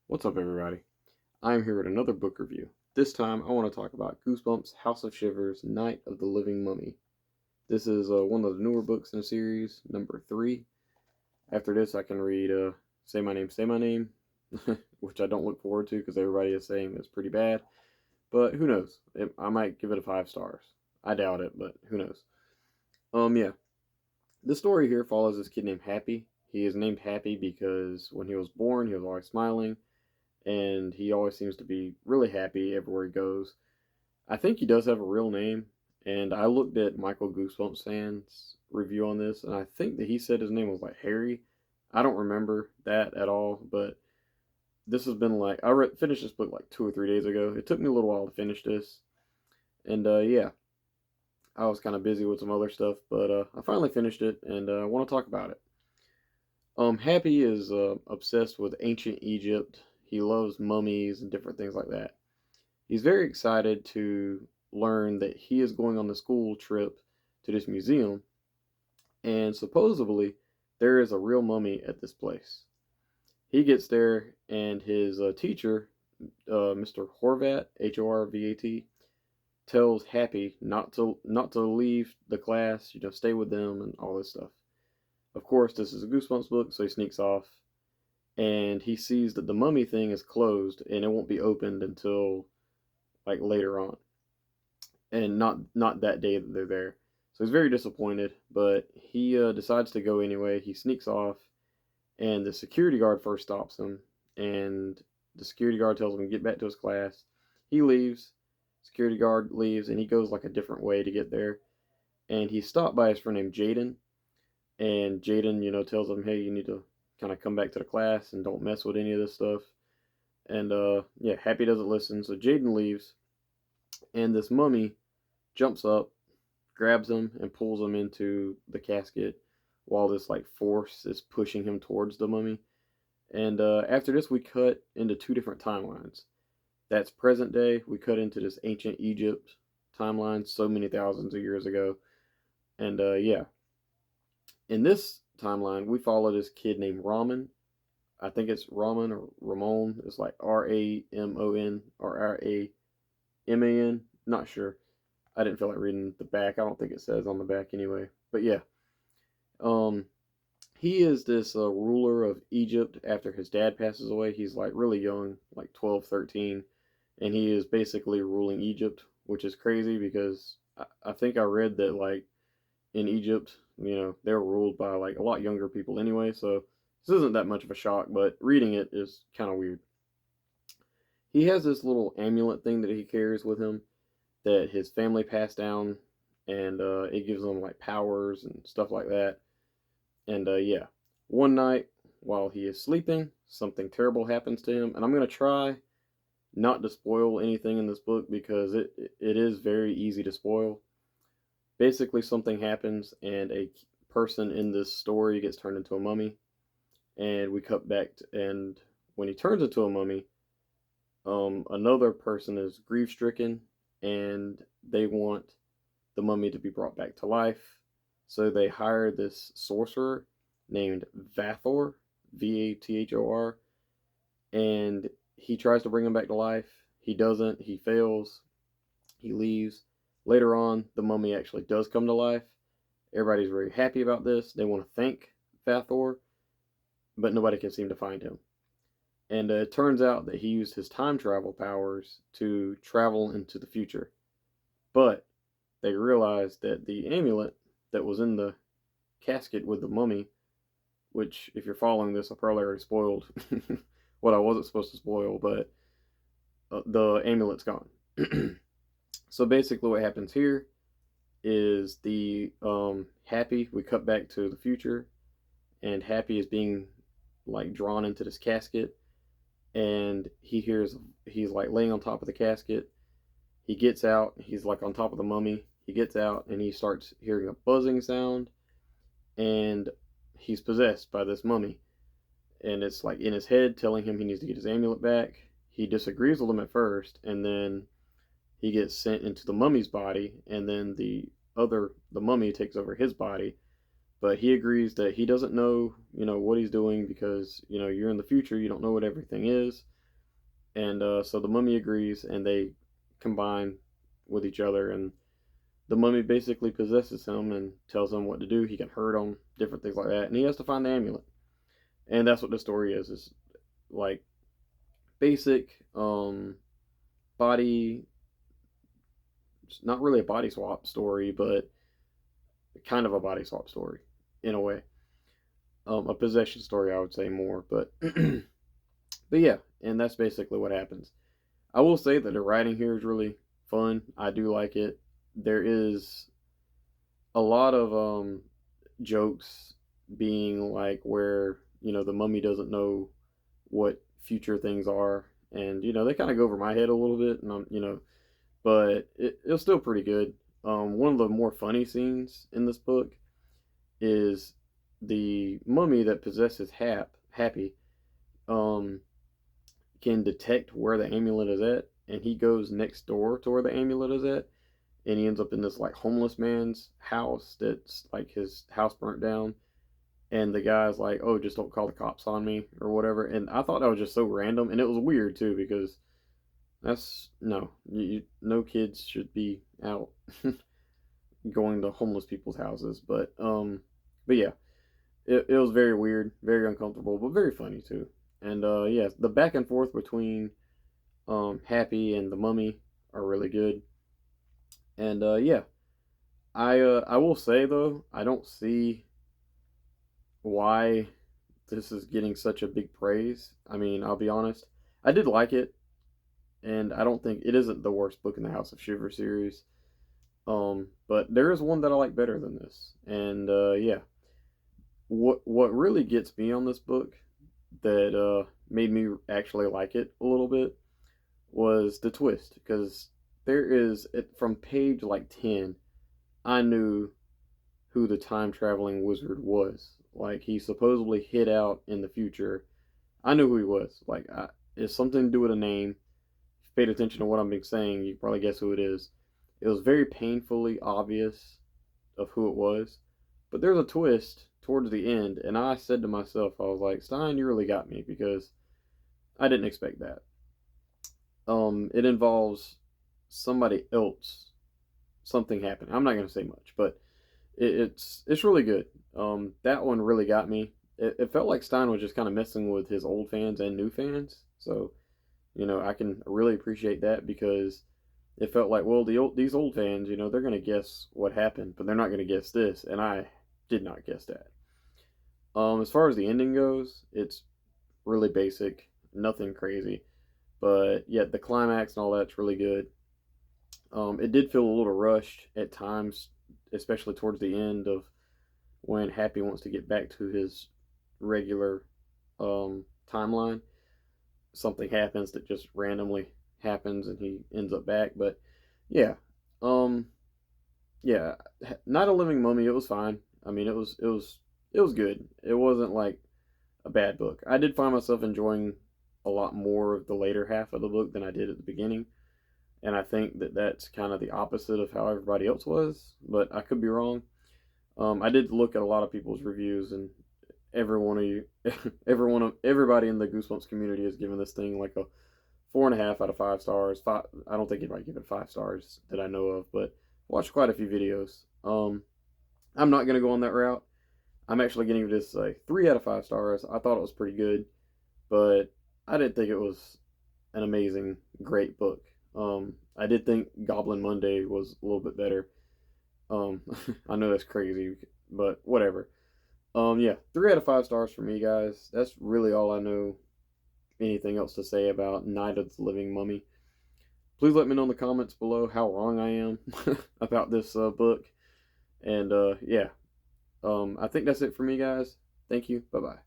What's up, everybody? I'm here with another book review. This time, I want to talk about Goosebumps, House of Shivers, Night of the Living Mummy. This is one of the newer books in the series, number 3. After this, I can read Say My Name, which I don't look forward to because everybody is saying it's pretty bad. But who knows? I might give it a 5 stars. I doubt it, but who knows? Yeah. The story here follows this kid named Happy. He is named Happy because when he was born, he was always smiling and he always seems to be really happy everywhere he goes. I think he does have a real name, and I looked at Michael Goosebumps fan's review on this, and I think that he said his name was like Harry. I don't remember that at all, but this has been like finished this book like 2 or 3 days ago. It took me a little while to finish this, and yeah, I was kind of busy with some other stuff, but I finally finished it, and I want to talk about it. Happy is obsessed with ancient Egypt. He loves mummies and different things like that. He's very excited to learn that he is going on the school trip to this museum, and supposedly there is a real mummy at this place. He gets there, and his teacher, Mr. Horvat, Horvat, tells Happy not to leave the class, stay with them and all this stuff. Of course, this is a Goosebumps book, so he sneaks off, and he sees that the mummy thing is closed and it won't be opened until like later on, and not that day that they're there. So he's very disappointed, but he decides to go anyway. He sneaks off, and the security guard first stops him, and the security guard tells him to get back to his class. He leaves. Security guard leaves, and he goes like a different way to get there. And he's stopped by his friend named Jaden, and Jaden, tells him, "Hey, you need to kind of come back to the class and don't mess with any of this stuff." And yeah, Happy doesn't listen, so Jaden leaves, and this mummy jumps up, grabs him, and pulls him into the casket while this like force is pushing him towards the mummy. And after this, we cut into two different timelines. That's present day. We cut into this ancient Egypt timeline, so many thousands of years ago. And yeah, in this timeline, we follow this kid named Ramen. I think it's Ramen or Ramon. It's like Ramon or Raman. Not sure. I didn't feel like reading the back. I don't think it says on the back anyway. But yeah, um, he is this ruler of Egypt after his dad passes away. He's like really young, like 12, 13, and he is basically ruling Egypt, which is crazy because I think I read that like in Egypt, they were ruled by like a lot younger people anyway. So this isn't that much of a shock, but reading it is kind of weird. He has this little amulet thing that he carries with him that his family passed down, and it gives him like powers and stuff like that. And yeah, one night while he is sleeping, something terrible happens to him, and I'm gonna try not to spoil anything in this book because it is very easy to spoil. Basically, something happens, and a person in this story gets turned into a mummy, and we cut back and when he turns into a mummy, another person is grief stricken, and they want the mummy to be brought back to life. So they hire this sorcerer named Vathor, Vathor, and he tries to bring him back to life. He doesn't, he fails, he leaves. Later on, the mummy actually does come to life. Everybody's very happy about this. They want to thank Vathor, but nobody can seem to find him. And it turns out that he used his time travel powers to travel into the future. But they realized that the amulet that was in the casket with the mummy, which, if you're following this, I probably already spoiled what I wasn't supposed to spoil, but the amulet's gone. So basically, what happens here is the Happy, we cut back to the future, and Happy is being like drawn into this casket, and he's like laying on top of the casket. He gets out, he's like on top of the mummy. He gets out and he starts hearing a buzzing sound, and he's possessed by this mummy. And it's like in his head telling him he needs to get his amulet back. He disagrees with him at first, and then he gets sent into the mummy's body, and then the mummy takes over his body. But he agrees that he doesn't know, what he's doing because, you're in the future, you don't know what everything is. And so the mummy agrees, and they combine with each other, and the mummy basically possesses him and tells him what to do. He can hurt him, different things like that, and he has to find the amulet. And that's what the story is like basic body, not really a body swap story, but kind of a body swap story in a way. A possession story, I would say more, but but yeah, and that's basically what happens. I will say that the writing here is really fun. I do like it. There is a lot of jokes being like where the mummy doesn't know what future things are, and they kind of go over my head a little bit, and but it was still pretty good. One of the more funny scenes in this book is the mummy that possesses Happy um, can detect where the amulet is at, and he goes next door to where the amulet is at, and he ends up in this like homeless man's house that's like his house burnt down, and the guy's like, "Oh, just don't call the cops on me or whatever." And I thought that was just so random, and it was weird too because that's no, no kids should be out going to homeless people's houses, but yeah, it was very weird, very uncomfortable, but very funny too. And yeah, the back and forth between Happy and the Mummy are really good. And yeah, I will say though, I don't see why this is getting such a big praise. I mean, I'll be honest, I did like it, and I don't think it isn't the worst book in the House of Shiver series. But there is one that I like better than this, and yeah, what really gets me on this book that made me actually like it a little bit was the twist, because there is from page like 10, I knew who the time traveling wizard was. Like, he supposedly hid out in the future. I knew who he was. Like, it's something to do with a name. If you paid attention to what I'm being saying, you probably guess who it is. It was very painfully obvious of who it was. But there's a twist towards the end, and I said to myself, I was like, Stein, you really got me, because I didn't expect that. It involves somebody else. Something happened. I'm not gonna say much, but it's really good. That one really got me. It felt like Stein was just kind of messing with his old fans and new fans, so I can really appreciate that, because it felt like, well, these old fans, they're gonna guess what happened, but they're not gonna guess this, and I did not guess that. As far as the ending goes, it's really basic, nothing crazy, but yet the climax and all that's really good. It did feel a little rushed at times, especially towards the end of when Happy wants to get back to his regular timeline. Something happens that just randomly happens, and he ends up back. But yeah, um, yeah, Not a Living Mummy. It was fine. I mean, it was good. It wasn't like a bad book. I did find myself enjoying a lot more of the later half of the book than I did at the beginning, and I think that that's kind of the opposite of how everybody else was, but I could be wrong. I did look at a lot of people's reviews, and every one of you, everybody in the Goosebumps community has given this thing like a 4.5 out of 5 stars. I don't think anybody give it 5 stars that I know of, but watched quite a few videos. I'm not gonna go on that route. I'm actually giving this a 3 out of 5 stars. I thought it was pretty good, but I didn't think it was an amazing, great book. I did think Goblin Monday was a little bit better. Um, I know that's crazy, but whatever. Yeah, 3 out of 5 stars for me, guys. That's really all I know anything else to say about Night of the Living Mummy. Please let me know in the comments below how wrong I am about this book. And yeah, I think that's it for me, guys. Thank you. Bye bye.